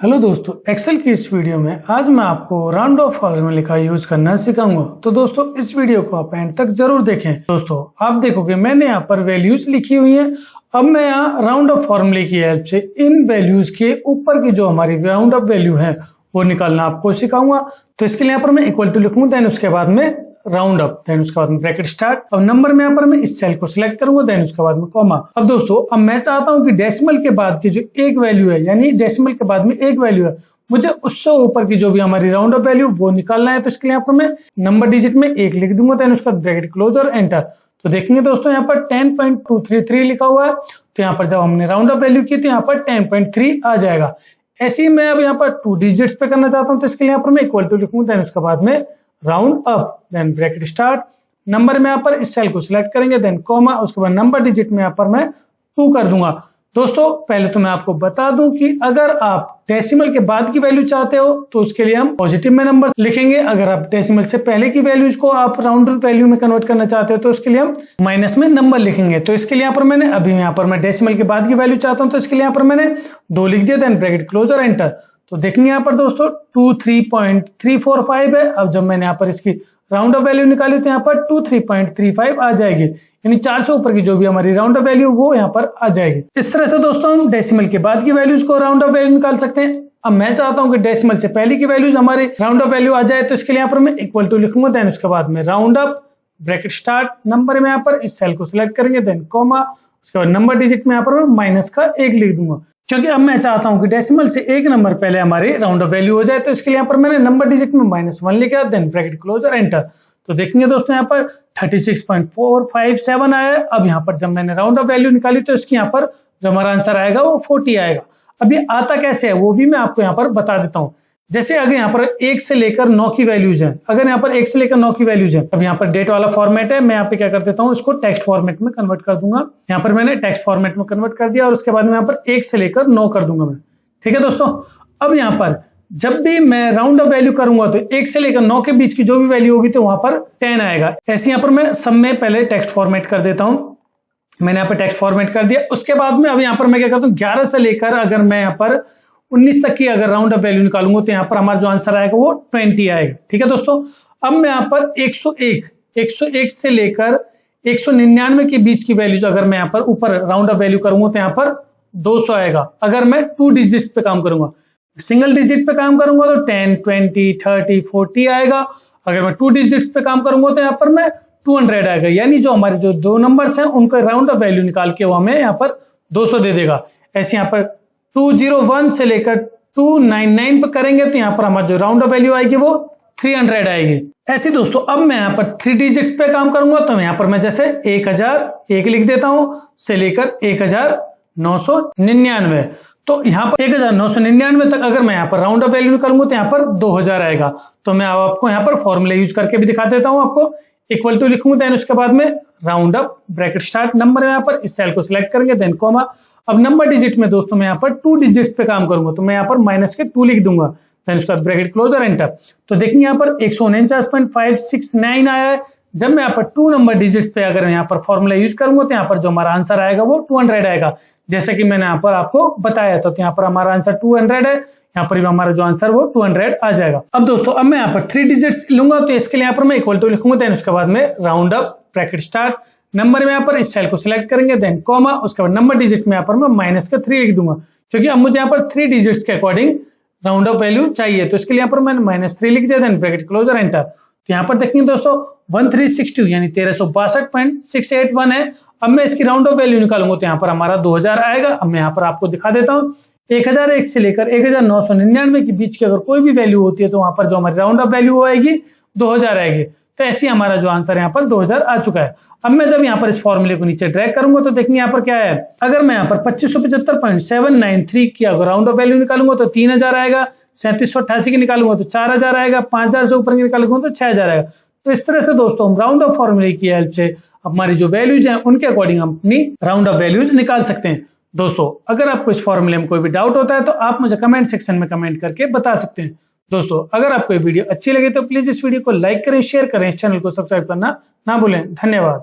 Hello दोस्तों, Excel की इस वीडियो में आज मैं आपको राउंड ऑफ फॉर्मूले का यूज करना सिखाऊंगा। तो दोस्तों इस वीडियो को आप एंड तक जरूर देखें। दोस्तों आप देखोगे मैंने यहाँ पर वैल्यूज लिखी हुई हैं। अब मैं यहाँ राउंड ऑफ फॉर्मूले की हेल्प से इन वैल्यूज के ऊपर की जो हमारी राउंड ऑफ वैल्यू है वो निकालना आपको सिखाऊंगा। तो इसके लिए यहाँ पर मैं इक्वल टू लिखूंगा, देन उसके बाद में राउंड अप, देन उसके बाद में ब्रैकेट स्टार्ट। अब नंबर में यहाँ पर मैं इस सेल को सिलेक्ट करूंगा, देन उसके बाद में कॉमा। अब दोस्तों अब मैं चाहता हूं कि डेसिमल के बाद की जो एक वैल्यू है, यानी डेसिमल के बाद में एक वैल्यू है, मुझे उससे ऊपर की जो भी हमारी राउंड अप वैल्यू वो निकालना है। तो इसके लिए यहाँ पर मैं नंबर डिजिट में 1 लिख दूंगा, देन उसका ब्रैकेट क्लोज और एंटर। तो देखेंगे दोस्तों यहाँ पर 10.233 लिखा हुआ है। तो यहाँ पर जब हमने राउंड अप वैल्यू की तो यहाँ पर 10.3 आ जाएगा। ऐसे ही मैं अब यहाँ पर 2 डिजिट्स पे करना चाहता हूँ, तो इसके लिए यहाँ पर मैं इक्वल टू लिखूंगा, देन उसके बाद में round up, then bracket start. Number में यहाँ पर इस सेल को सिलेक्ट करेंगे, देन कॉमा, उसके बाद नंबर डिजिट में यहाँ पर मैं 2 कर दूंगा। दोस्तों पहले तो मैं आपको बता दूं कि अगर आप डेसिमल के बाद की वैल्यू चाहते हो तो उसके लिए हम पॉजिटिव में नंबर लिखेंगे। अगर आप डेसिमल से पहले की वैल्यूज को आप राउंड वैल्यू में कन्वर्ट करना चाहते हो तो उसके लिए हम माइनस में नंबर लिखेंगे। तो इसके लिए यहाँ पर मैंने अभी यहाँ पर मैं डेसिमल के बाद की वैल्यू चाहता हूं, तो इसके लिए यहाँ पर मैंने 2 लिख दिया, देन ब्रैकेट क्लोज और एंटर। तो देखेंगे यहाँ पर दोस्तों 23.345 है। अब जब मैंने यहाँ पर इसकी राउंड ऑफ वैल्यू निकाली तो यहाँ पर 23.35 आ जाएगी, यानी 4 से ऊपर की जो भी हमारी राउंड ऑफ वैल्यू वो यहाँ पर आ जाएगी। इस तरह से दोस्तों हम डेसिमल के बाद की वैल्यूज को राउंड ऑफ वैल्यू निकाल सकते हैं। अब मैं चाहता हूं कि डेसिमल से पहले की वैल्यूज हमारी राउंड ऑफ वैल्यू आ जाए, तो इसके लिए यहाँ पर मैं इक्वल टू लिखूंगा, देन उसके बाद में round up, bracket start. Number में यहाँ पर इस सेल को सिलेक्ट करेंगे, देन कॉमा, उसके बाद नंबर डिजिट में यहाँ पर मैं माइनस का 1 लिख दूंगा, क्योंकि अब मैं चाहता हूं कि डेसिमल से एक नंबर पहले हमारी राउंड ऑफ वैल्यू हो जाए। तो इसके लिए यहाँ पर मैंने नंबर डिजिट में -1 लिखा, देन ब्रैकेट क्लोज और एंटर। तो देखेंगे दोस्तों यहाँ पर 36.457 आया है। अब यहाँ पर जब मैंने राउंड ऑफ वैल्यू निकाली तो इसकी यहाँ पर जो हमारा आंसर आएगा वो 40 आएगा। अब ये आता कैसे है वो भी मैं आपको यहाँ पर बता देता हूँ। जैसे अगर यहाँ पर 1 से लेकर 9 की वैल्यूज हैं, अगर यहाँ पर 1 से लेकर 9 की वैल्यूज हैं, अब यहाँ पर डेट वाला फॉर्मेट है, मैं यहाँ पे क्या कर देता हूँ, इसको टेक्स्ट फॉर्मेट में कन्वर्ट कर दूंगा। यहाँ पर मैंने टेक्स्ट फॉर्मेट में कन्वर्ट कर दिया और उसके बाद में यहाँ पर 1 से लेकर 9 कर दूंगा मैं। ठीक है दोस्तों, अब यहाँ पर जब भी मैं राउंड ऑफ वैल्यू करूंगा तो 1 से लेकर 9 के बीच की जो भी वैल्यू होगी तो वहां पर 10 आएगा। ऐसे यहाँ पर मैं सब में पहले टेक्स्ट फॉर्मेट कर देता हूं। मैंने यहाँ पर टेक्स्ट फॉर्मेट कर दिया। उसके बाद में अब यहाँ पर मैं क्या करता हूँ, 11 से लेकर अगर मैं यहाँ पर 19 तक की अगर राउंड ऑफ वैल्यू निकालूंगा तो यहाँ पर हमारा जो आंसर आएगा वो 20 आएगा। ठीक है दोस्तों, अब मैं यहाँ पर 101 से लेकर 199 के बीच की वैल्यू अगर मैं यहाँ पर ऊपर राउंड ऑफ वैल्यू करूंगा तो यहाँ पर 200 आएगा। अगर मैं 2 डिजिट्स पे काम करूंगा, सिंगल डिजिट पे काम करूंगा तो 10, 20, 30, 40 आएगा। अगर मैं 2 डिजिट्स पे काम करूंगा तो यहाँ पर मैं 200 आएगा, यानी जो हमारे जो 2 नंबर्स हैं उनका राउंड ऑफ वैल्यू निकाल के वो हमें यहाँ पर 200 दे देगा। ऐसे यहाँ पर 201 से लेकर 299 पे करेंगे तो यहाँ पर हमारा जो राउंड ऑफ वैल्यू आएगी वो 300 आएगी। ऐसे दोस्तों अब मैं यहाँ पर 3 डिजिट्स पे काम करूंगा तो यहाँ पर मैं जैसे 1001 लिख देता हूं से लेकर 1999। तो यहाँ पर 1999 तक अगर मैं यहाँ पर राउंड ऑफ वैल्यू करूंगा तो यहाँ पर 2000 आएगा। तो मैं आपको यहाँ पर फॉर्मूला यूज करके भी दिखा देता हूँ। आपको इक्वल टू लिखूंगा, देन उसके बाद में round up, bracket start. Number यहाँ पर इस सेल को सिलेक्ट करेंगे, देन कॉमा। अब नंबर डिजिट में दोस्तों मैं यहाँ पर 2 डिजिट्स पे काम करूंगा तो मैं यहाँ पर -2 लिख दूंगा, देन उसके बाद ब्रैकेट क्लोज और एंटर। तो देखिए यहाँ पर 149.569 आया है। जब मैं यहाँ पर 2 नंबर डिजिट्स पे अगर यहाँ पर फॉर्मूला यूज करूंगा तो यहाँ पर जो हमारा आंसर आएगा वो 200 आएगा, जैसे कि मैंने यहाँ पर आपको बताया था। तो यहाँ पर हमारा आंसर 200 है, यहाँ पर भी हमारा जो आंसर वो 200 आ जाएगा। अब दोस्तों अब मैं यहाँ पर 3 डिजिट्स लूंगा तो इसके लिए यहाँ पर मैं इक्वल टू लिखूंगा, देन उसके बाद में round up, bracket start. Number में यहाँ पर इस सेल को सिलेक्ट करेंगे, देन कॉमा, उसके बाद नंबर डिजिट में यहाँ पर मैं -3 लिख दूंगा, क्योंकि अब मुझे यहाँ पर 3 डिजिट्स के अकॉर्डिंग राउंड ऑफ वैल्यू चाहिए। तो इसके लिए यहाँ पर मैंने -3 लिख दिया, देन ब्रैकेट क्लोज और एंटर। तो यहाँ पर देखेंगे दोस्तों 1362 यानी 1362.681 है। अब मैं इसकी राउंड ऑफ वैल्यू निकालूंगा तो यहाँ पर हमारा 2000 आएगा। अब मैं यहाँ पर आपको दिखा देता हूँ, 1001 से लेकर 1999 के बीच की अगर कोई भी वैल्यू होती है तो वहां पर जो हमारी राउंड ऑफ वैल्यू आएगी 2000 आएगी। तो ऐसे हमारा जो आंसर यहाँ पर 2000 आ चुका है। अब मैं जब यहाँ पर इस फॉर्मूले को नीचे ड्रैग करूंगा तो देखिए यहाँ पर क्या है, अगर मैं यहाँ पर 2575.793 की अगर राउंड ऑफ वैल्यू निकालूंगा तो 3000 आएगा, 3788 की निकालूंगा तो 4000 आएगा, 5000 से ऊपर की निकालूंगा तो 6000 आएगा। तो इस तरह से दोस्तों हम राउंड ऑफ फॉर्मूले की हेल्प से हमारी जो वैल्यूज हैं उनके अकॉर्डिंग हम अपनी राउंड ऑफ वैल्यूज निकाल सकते हैं। दोस्तों अगर आपको इस फॉर्मूले में कोई भी डाउट होता है तो आप मुझे कमेंट सेक्शन में कमेंट करके बता सकते हैं। दोस्तों अगर आपको ये वीडियो अच्छी लगे तो प्लीज इस वीडियो को लाइक करें, शेयर करें, इस चैनल को सब्सक्राइब करना ना भूलें। धन्यवाद।